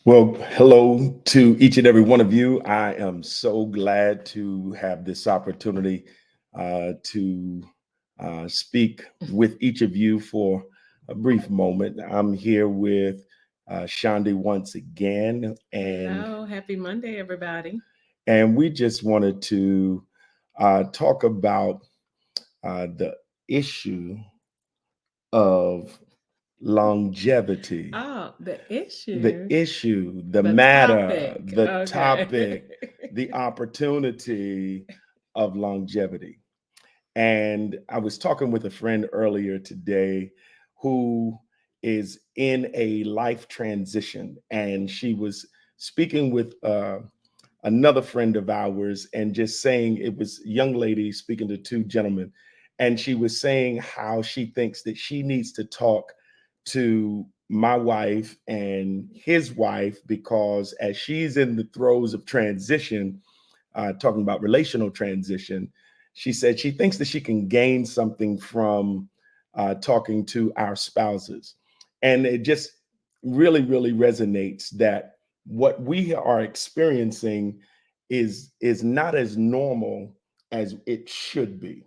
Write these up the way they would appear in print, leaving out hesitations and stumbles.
Well, hello to each and every one of you. I am so glad to have this opportunity to speak with each of you for a brief moment. I'm here with Shandi once again, Hello, happy Monday, everybody. and we just wanted to talk about the issue of longevity. Oh, the The issue, issue, the the matter, topic. the Okay. topic, the opportunity of longevity. And I was talking with a friend earlier today who is in a life transition, and she was speaking with another friend of ours and just saying it was a young lady speaking to two gentlemen, and she was saying how she thinks that she needs to talk to my wife and his wife because as she's in the throes of transition, talking about relational transition, she said she thinks that she can gain something from talking to our spouses. And it just really resonates that what we are experiencing is not as normal as it should be.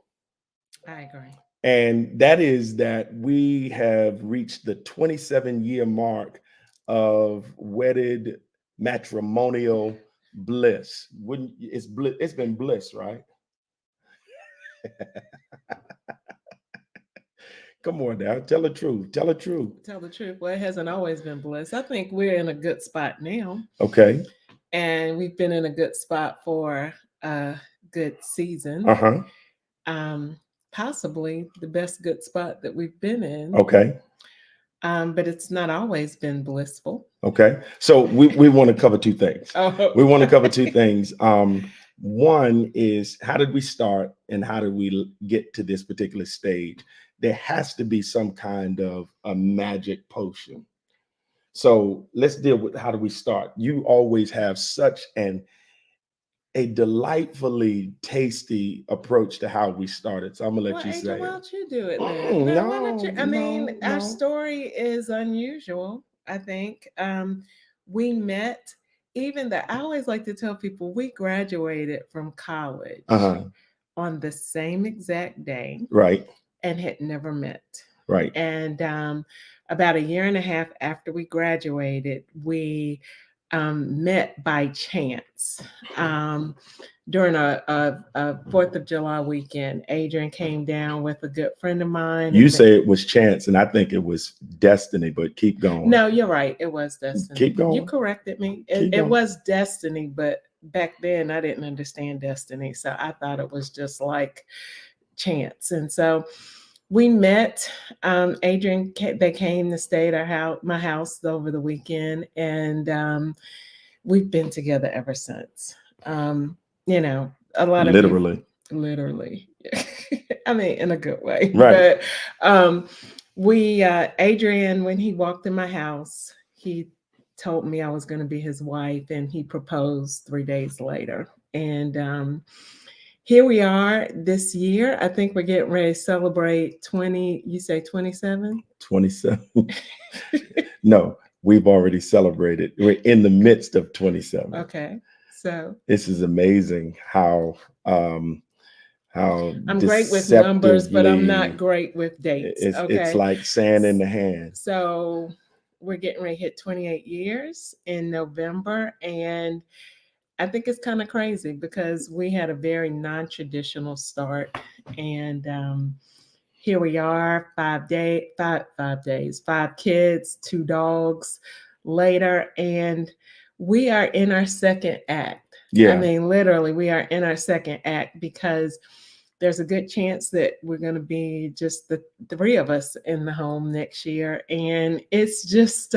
I agree. And that is that we have reached the 27-year mark of wedded matrimonial bliss. Wouldn't it's bliss, it's been bliss, right? Come on now, tell the truth. Tell the truth. Tell the truth. Well, it hasn't always been bliss. I think we're in a good spot now, Okay. and we've been in a good spot for a good season. Uh-huh. Um, Possibly the best good spot that we've been in. Okay. But it's not always been blissful. Okay. So we want to cover two things. Oh, We want to cover two things. One is how did we start and how did we get to this particular stage? There has to be some kind of a magic potion. So let's deal with how do we start? You always have such an a delightfully tasty approach to how we started. So I'm gonna well, let you Adrian, say why it. don't you do it then? No, why don't you? No, I mean, no, our no. story is unusual, I think. We met, even that I always like to tell people we graduated from college Uh-huh. on the same exact day Right, and had never met. right. And about a year and a half after we graduated, we met by chance. Um, During a 4th of July weekend, Adrian came down with a good friend of mine. You And say it was chance, and I think it was destiny, but keep going. no, you're right. It was destiny. Keep You going. corrected me. It, Keep it going. was destiny, but back then I didn't understand destiny. So I thought it was just like chance. And so we met. Adrian, they came to stay at our house, my house over the weekend. And we've been together ever since. Um, you know, a lot of you Literally. literally, I mean, in a good way, Right. but um, Adrian, when he walked in my house, he told me I was going to be his wife, and he proposed 3 days later. And here we are this year. I think we're getting ready to celebrate 20, you say 27? 27. No, we've already celebrated. We're in the midst of 27. Okay. So This is amazing um how I'm great with numbers, but I'm not deceptively great with dates. it's Okay. like sand in the hand. So we're getting ready to hit 28 years in November. And I think it's kind of crazy because we had a very non traditional start. And here we are, 5 days, 5 kids, 2 dogs later. And we are in our second act. I Yeah. mean, literally, we are in our second act because there's a good chance that we're going to be just the three of us in the home next year. And it's just,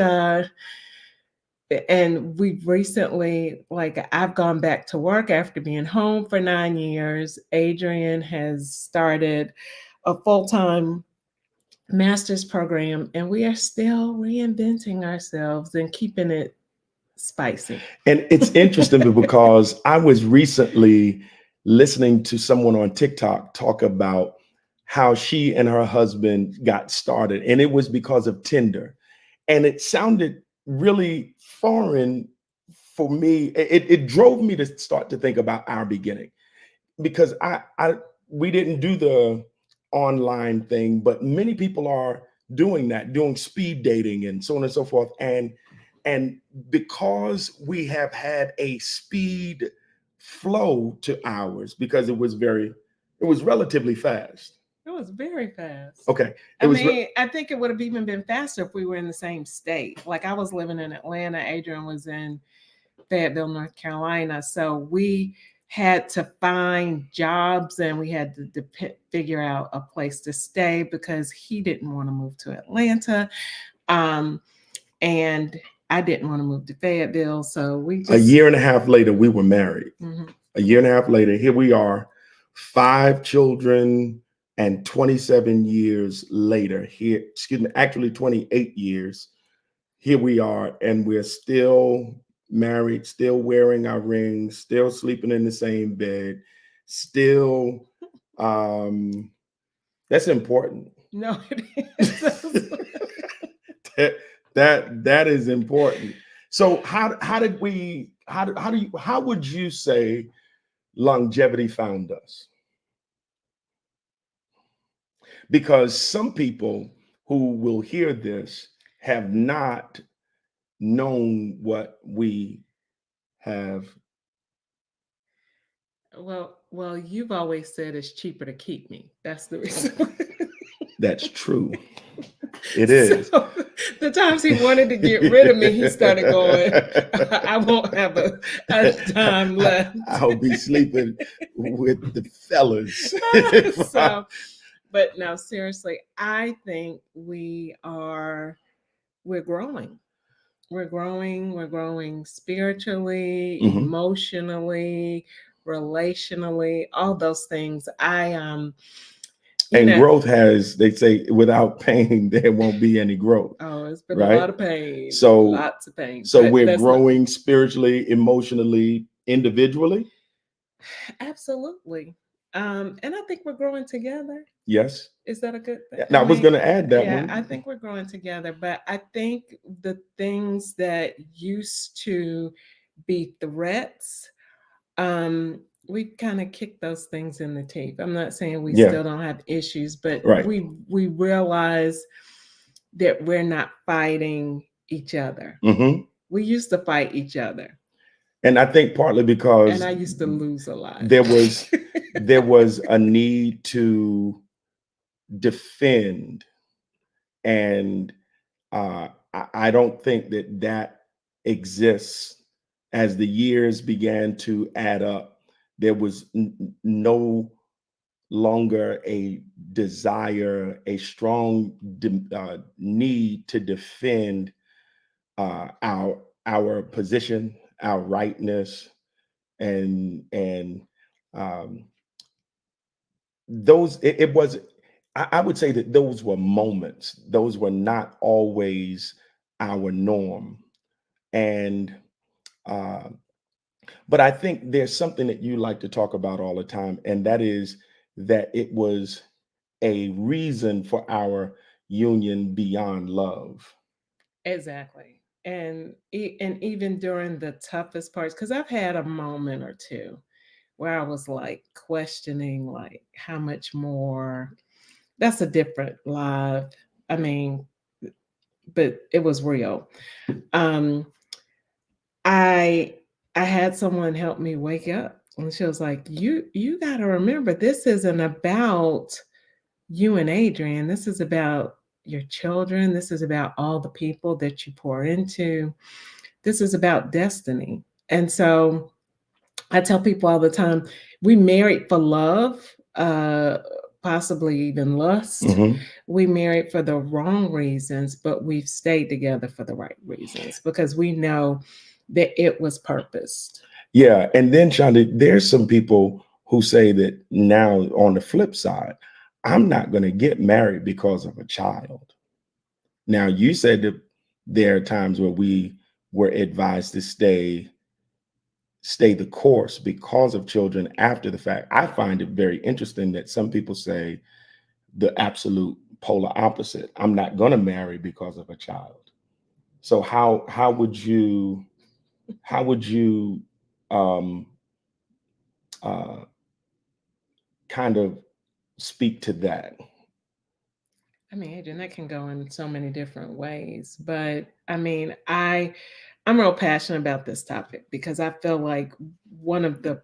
and we've recently, like, I've gone back to work after being home for 9 years. Adrian has started a full time master's program, and we are still reinventing ourselves and keeping it spicy. And it's interesting because I was recently listening to someone on TikTok talk about how she and her husband got started, and it was because of Tinder. And it sounded really foreign for me. It drove me to start to think about our beginning, because I we didn't do the online thing, but many people are doing that, doing speed dating and so on and so forth. And because we have had a speed flow to ours, because it was relatively fast. It was very fast. Okay. I mean, I think it would have even been faster if we were in the same state. Like I was living in Atlanta, Adrian was in Fayetteville, North Carolina. So we had to find jobs and we had to figure out a place to stay because he didn't want to move to Atlanta. And I didn't want to move to Fayetteville. So we just. A year and a half later, we were married. Mhm. A year and a half later, here we are, 5 children, and 27 years later, here, excuse me, actually 28 years, here we are, and we're still married, still wearing our rings, still sleeping in the same bed, still, that's important. No, it is. that is important. So how would you say longevity found us? Because some people who will hear this have not known what we have. Well, you've always said it's cheaper to keep me. That's the reason. That's true. It is. So, the times he wanted to get rid of me, he started going, I won't have a time left. I'll be sleeping with the fellas. So, but no, seriously, I think we're growing. We're growing spiritually, Mhm. emotionally, relationally, all those things. And growth has, they say, without pain, there won't be any growth. Oh, it's been right? a lot of pain. So Lots of pain. So But we're that's growing spiritually, emotionally, individually. Absolutely. And I think we're growing together. Yes. Is that a good thing? I was going to add that Yeah, one. I think we're growing together, but I think the things that used to be threats, we kind of kicked those things in the teeth. I'm not saying we Yeah. still don't have issues, but Right. we realize that we're not fighting each other. Mhm. We used to fight each other. And I think partly because And I used to lose a lot. there was a need to defend, and I don't think that exists. As the years began to add up, there was no longer a desire, a strong need to defend our position, our rightness, and those it was. I would say that those were moments. Those were not always our norm, and but I think there's something that you like to talk about all the time, and that is that it was a reason for our union beyond love. Exactly. And even during the toughest parts, because I've had a moment or two where I was like questioning like how much more. That's a different live. I mean, but it was real. Um, I I had someone help me wake up, and she was like, "You got to remember, this isn't about you and Adrian. This is about your children. This is about all the people that you pour into. This is about destiny." And so I tell people all the time, we married for love, possibly even lust. Mhm. We married for the wrong reasons, but we've stayed together for the right reasons because we know that it was purposed. Yeah, and then Shonda, there's some people who say that now on the flip side, I'm not going to get married because of a child. Now, you said that there are times where we were advised to stay the course because of children after the fact. I find it very interesting that some people say the absolute polar opposite. I'm not going to marry because of a child. So how would you um, uh, kind of speak to that? I mean, Adrian, that can go in so many different ways. But I mean, I'm real passionate about this topic because I feel like one of the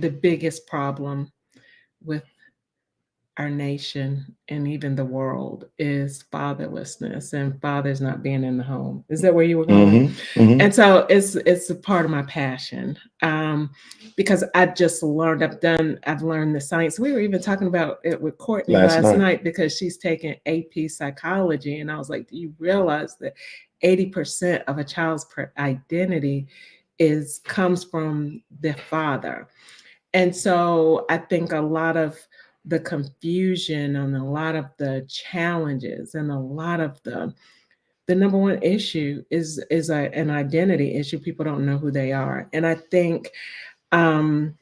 biggest problem with our nation and even the world is fatherlessness and fathers not being in the home. Is that where you were going? Hmm. Hmm. And so it's a part of my passion, because I just learned. I've learned the science. We were even talking about it with Courtney Last last night. night because she's taking AP psychology, and I was like, do you realize that 80% of a child's identity is comes from the father? And so I think a lot of the confusion and a lot of the challenges and a lot of the number one issue is an identity issue. People don't know who they are. And I think, um,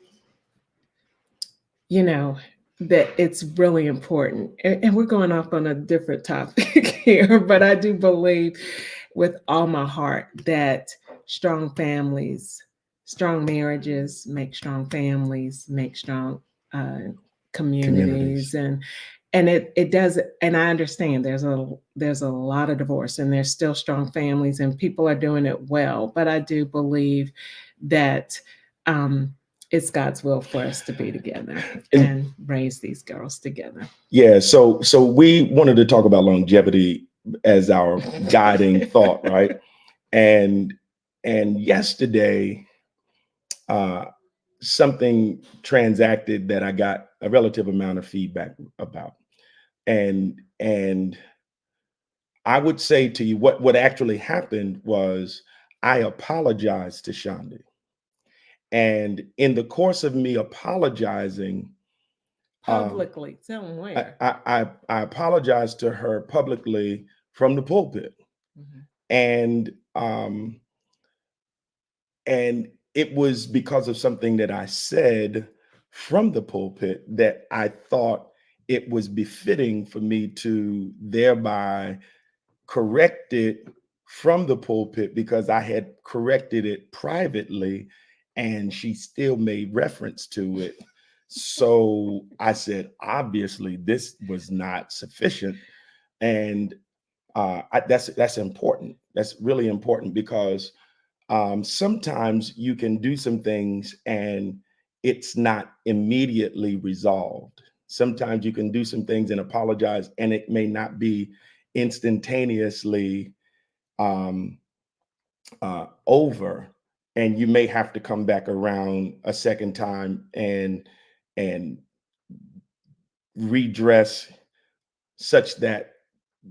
you know, that it's really important. And we're going off on a different topic here, but I do believe with all my heart that strong families, strong marriages make strong families, make strong uh, Communities. communities, and it does. And I understand there's a lot of divorce, and there's still strong families, and people are doing it well. But I do believe that. Um, it's God's will for us to be together And and raise these girls together. yeah, so we wanted to talk about longevity as our guiding thought, right? And and yesterday, uh, something transacted that I got a relative amount of feedback about, and I would say to you what actually happened was I apologized to Shandi, and in the course of me apologizing, um, Publicly, tell them I, where. I I apologized to her publicly from the pulpit, Mhm. and um, and it was because of something that I said from the pulpit that I thought it was befitting for me to thereby correct it from the pulpit because I had corrected it privately and she still made reference to it. So I said, obviously, this was not sufficient. And that's important. That's really important because sometimes you can do some things and it's not immediately resolved. Sometimes you can do some things and apologize, and it may not be instantaneously um, over, and you may have to come back around a second time and redress such that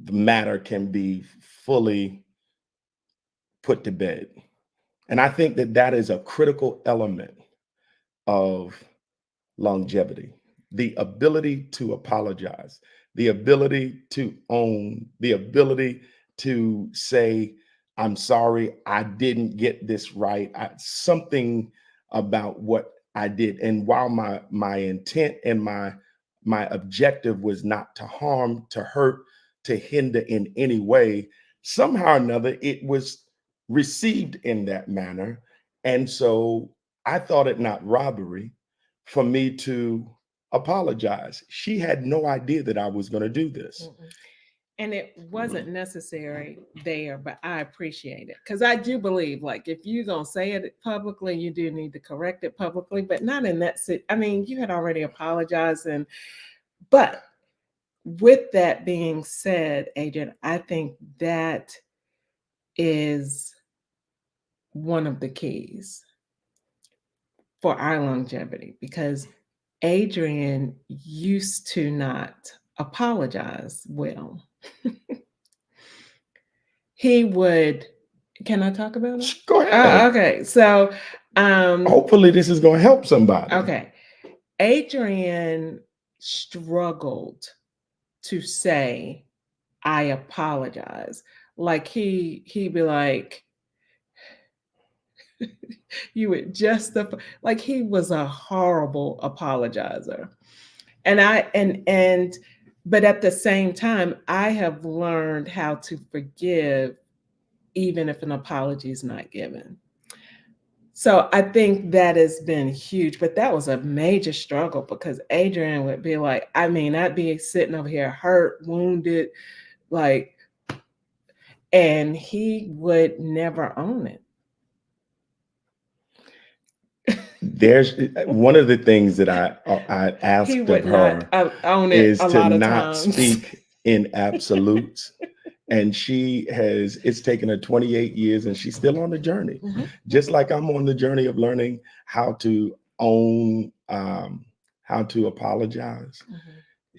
the matter can be fully put to bed. And I think that that is a critical element of longevity, the ability to apologize, the ability to own, the ability to say, I'm sorry, I didn't get this right. Something about what I did. And while my intent and my objective was not to harm, to hurt, to hinder in any way, somehow or another it was received in that manner. And so I thought it not robbery for me to apologize. She had no idea that I was going to do this. Mm-mm. And it wasn't necessary there, but I appreciate it because I do believe, like, if you're gonna say it publicly, you do need to correct it publicly, but not in that. I mean, you had already apologized, but with that being said, Adrian, I think that is one of the keys for our longevity because Adrian used to not apologize well. He would, can I talk about it? Go ahead. Okay. So, Hopefully, this is going to help somebody. okay. Adrian struggled to say, I apologize. Like he'd be like, you would justify, like he was a horrible apologizer. And but at the same time, I have learned how to forgive even if an apology is not given. So I think that has been huge, but that was a major struggle because Adrian would be like, I mean, I'd be sitting over here hurt, wounded, like, and he would never own it. There's one of the things that I He asked of would not her own it is a to lot of not times. speak in absolutes. And it's taken her 28 years and she's still on the journey. Just like I'm on the journey of learning how to own, how to apologize.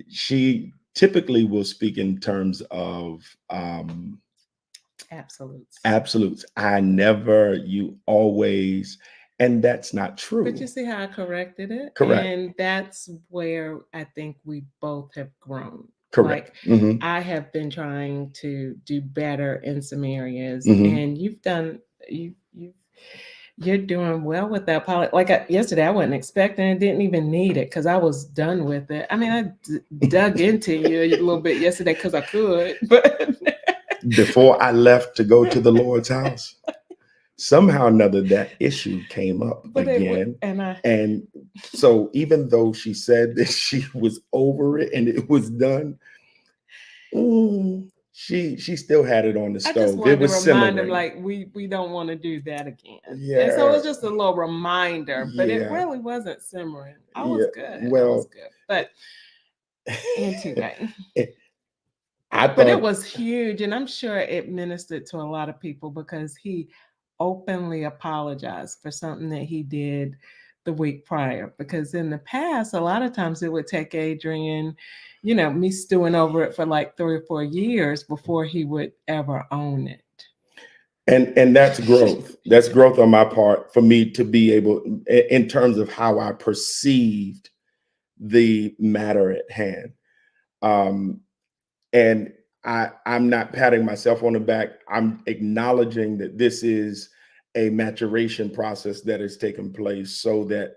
She typically will speak in terms of Absolutes. absolutes. I never, you always, and that's not true. But you see how I corrected it? Correct. And that's where I think we both have grown. Correct. Like, I have been trying to do better in some areas, Mhm. and you're doing well with that apology. Like yesterday, I wasn't expecting it, didn't even need it because I was done with it. I mean, I dug into you a little bit yesterday because I could, but Before I left to go to the Lord's house, somehow or another that issue came up again. And so even though she said that she was over it and it was done, she still had it on the stove. I just wanted it was to remind simmering. him, like, we don't want to do that again. Yeah. And so it was just a little reminder, but it Yeah. really wasn't simmering. I was good. Well, I was good. But anyway. I thought, But it was huge, and I'm sure it ministered to a lot of people because he openly apologized for something that he did the week prior. Because in the past, a lot of times it would take Adrian, you know, me stewing over it for like 3 or 4 years before he would ever own it. And that's growth. That's growth on my part for me to be able, in terms of how I perceived the matter at hand. And I'm not patting myself on the back. I'm acknowledging that this is a maturation process that has taken place so that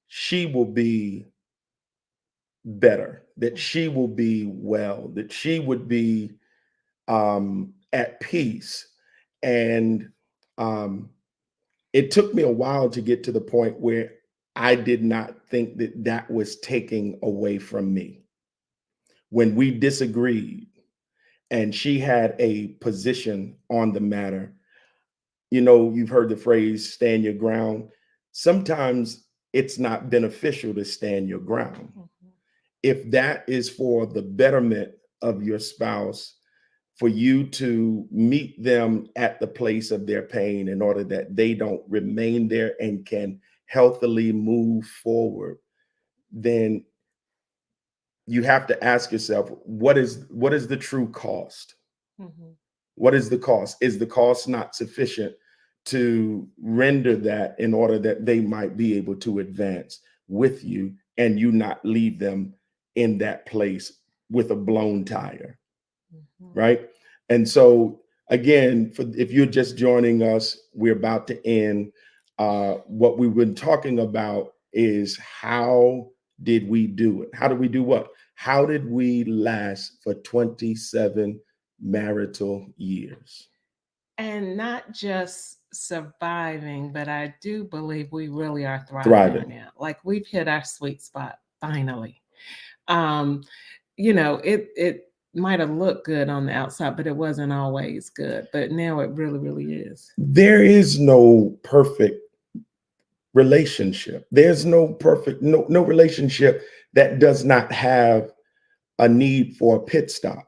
she will be better, that she will be well, that she would be at peace. And it took me a while to get to the point where I did not think that that was taking away from me. When we disagreed and she had a position on the matter, you know, you've heard the phrase stand your ground. Sometimes it's not beneficial to stand your ground. If that is for the betterment of your spouse, for you to meet them at the place of their pain in order that they don't remain there and can healthily move forward, then you have to ask yourself, what is the true cost? What is the cost? Is the cost not sufficient to render that in order that they might be able to advance with you and you not leave them in that place with a blown tire? Right? And so again, if you're just joining us, we're about to end. What we've been talking about is how did we do it? How did we do what? How did we last for 27 marital years? And not just surviving, but I do believe we really are thriving now. Like we've hit our sweet spot finally. You know, it might have looked good on the outside, but it wasn't always good. But now it really, really is. There is no perfect relationship. There's no perfect, no relationship that does not have a need for a pit stop.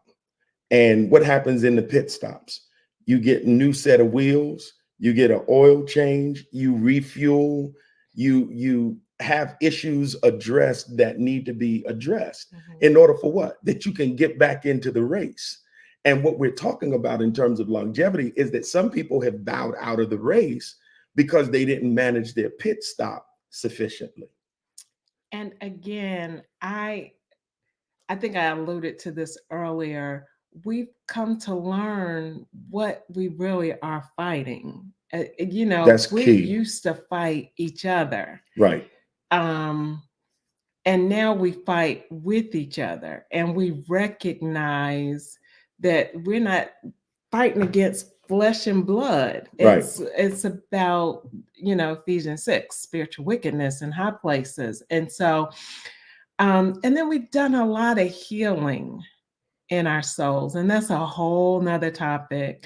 And what happens in the pit stops? You get a new set of wheels, you get an oil change, you refuel, you have issues addressed that need to be addressed in order for what? That you can get back into the race. And what we're talking about in terms of longevity is that some people have bowed out of the race because they didn't manage their pit stop sufficiently. And again, I think I alluded to this earlier. We've come to learn what we really are fighting. You know, that's we key. Used to fight each other. Right. And now we fight with each other and we recognize that we're not fighting against flesh and blood. Right. It's about, Ephesians 6, spiritual wickedness in high places. And so, and then we've done a lot of healing in our souls. And that's a whole nother topic.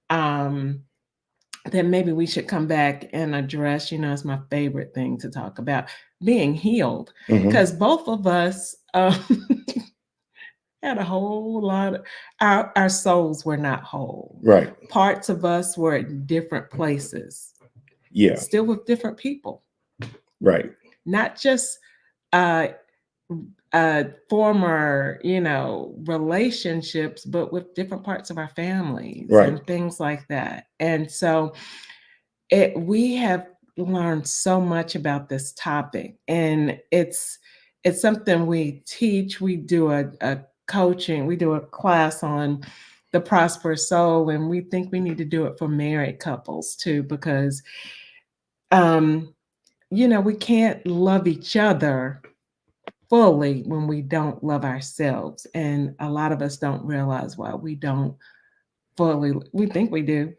That maybe we should come back and address. It's my favorite thing to talk about, being healed, because both of us had a whole lot of our souls were not whole. Right. Parts of us were at different places. Yeah. Still with different people. Right. Not just former, relationships, but with different parts of our families, right, and things like that. And so we have learned so much about this topic, and it's something we teach. We do a coaching, we do a class on the prosperous soul, and we think we need to do it for married couples too, because we can't love each other fully when we don't love ourselves. And a lot of us don't realize why we don't fully. We think we do,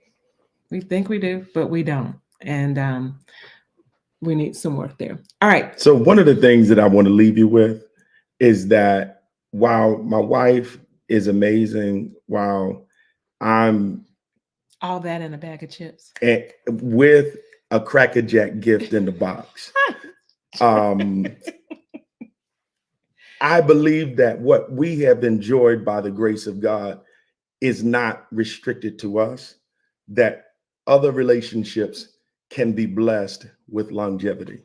but we don't. And we need some work there. All right. So one of the things that I want to leave you with is that while my wife is amazing, while I'm all that in a bag of chips with a Cracker Jack gift in the box, I believe that what we have enjoyed by the grace of God is not restricted to us, that other relationships can be blessed with longevity.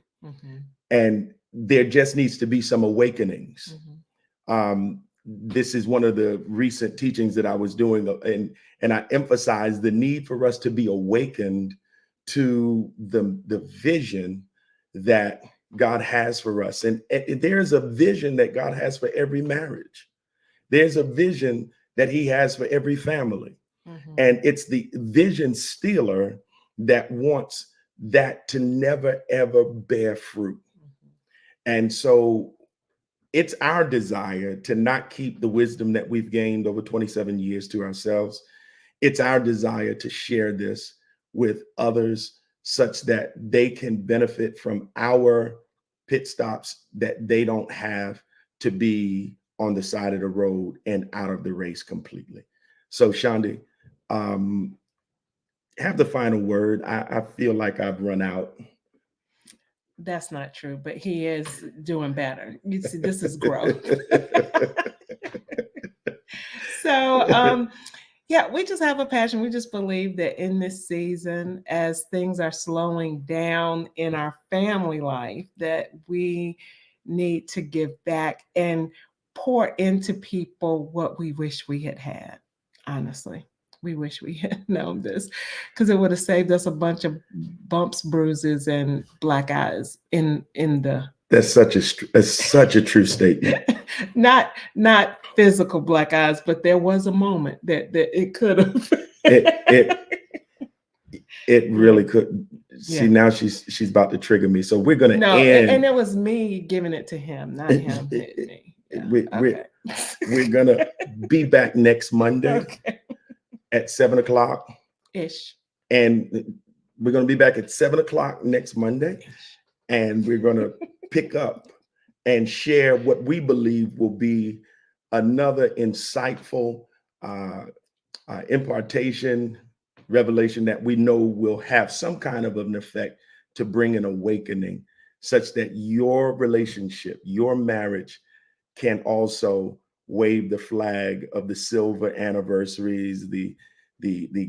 And there just needs to be some awakenings. This is one of the recent teachings that I was doing, and I emphasized the need for us to be awakened to the vision that God has for us. And there's a vision that God has for every marriage. There's a vision that he has for every family. And it's the vision stealer that wants that to never, ever bear fruit. And so it's our desire to not keep the wisdom that we've gained over 27 years to ourselves. It's our desire to share this with others such that they can benefit from our pit stops that they don't have to be on the side of the road and out of the race completely. So Shandi, have the final word. I feel like I've run out. That's not true, but he is doing better. You see, this is growth. So, yeah, we just have a passion. We just believe that in this season, as things are slowing down in our family life, that we need to give back and pour into people what we wish we had had. Honestly, we wish we had known this, because it would have saved us a bunch of bumps, bruises, and black eyes in the. That's such a true statement. Not physical black eyes, but there was a moment that it could have. It really could. See, now she's about to trigger me. So we're gonna end. And it was me giving it to him, not him hitting me. Yeah. We're gonna be back next Monday at 7:00 ish. And we're gonna be back at 7:00 next Monday, and we're gonna pick up and share what we believe will be another insightful impartation, revelation that we know will have some kind of an effect to bring an awakening, such that your relationship, your marriage, can also wave the flag of the silver anniversaries, the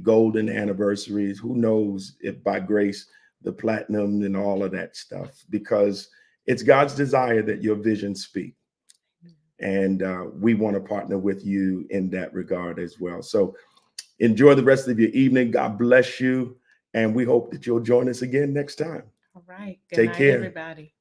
golden anniversaries. Who knows if by grace, the platinum and all of that stuff, because it's God's desire that your vision speak. And we want to partner with you in that regard as well. So enjoy the rest of your evening. God bless you. And we hope that you'll join us again next time. All right. Take care, everybody.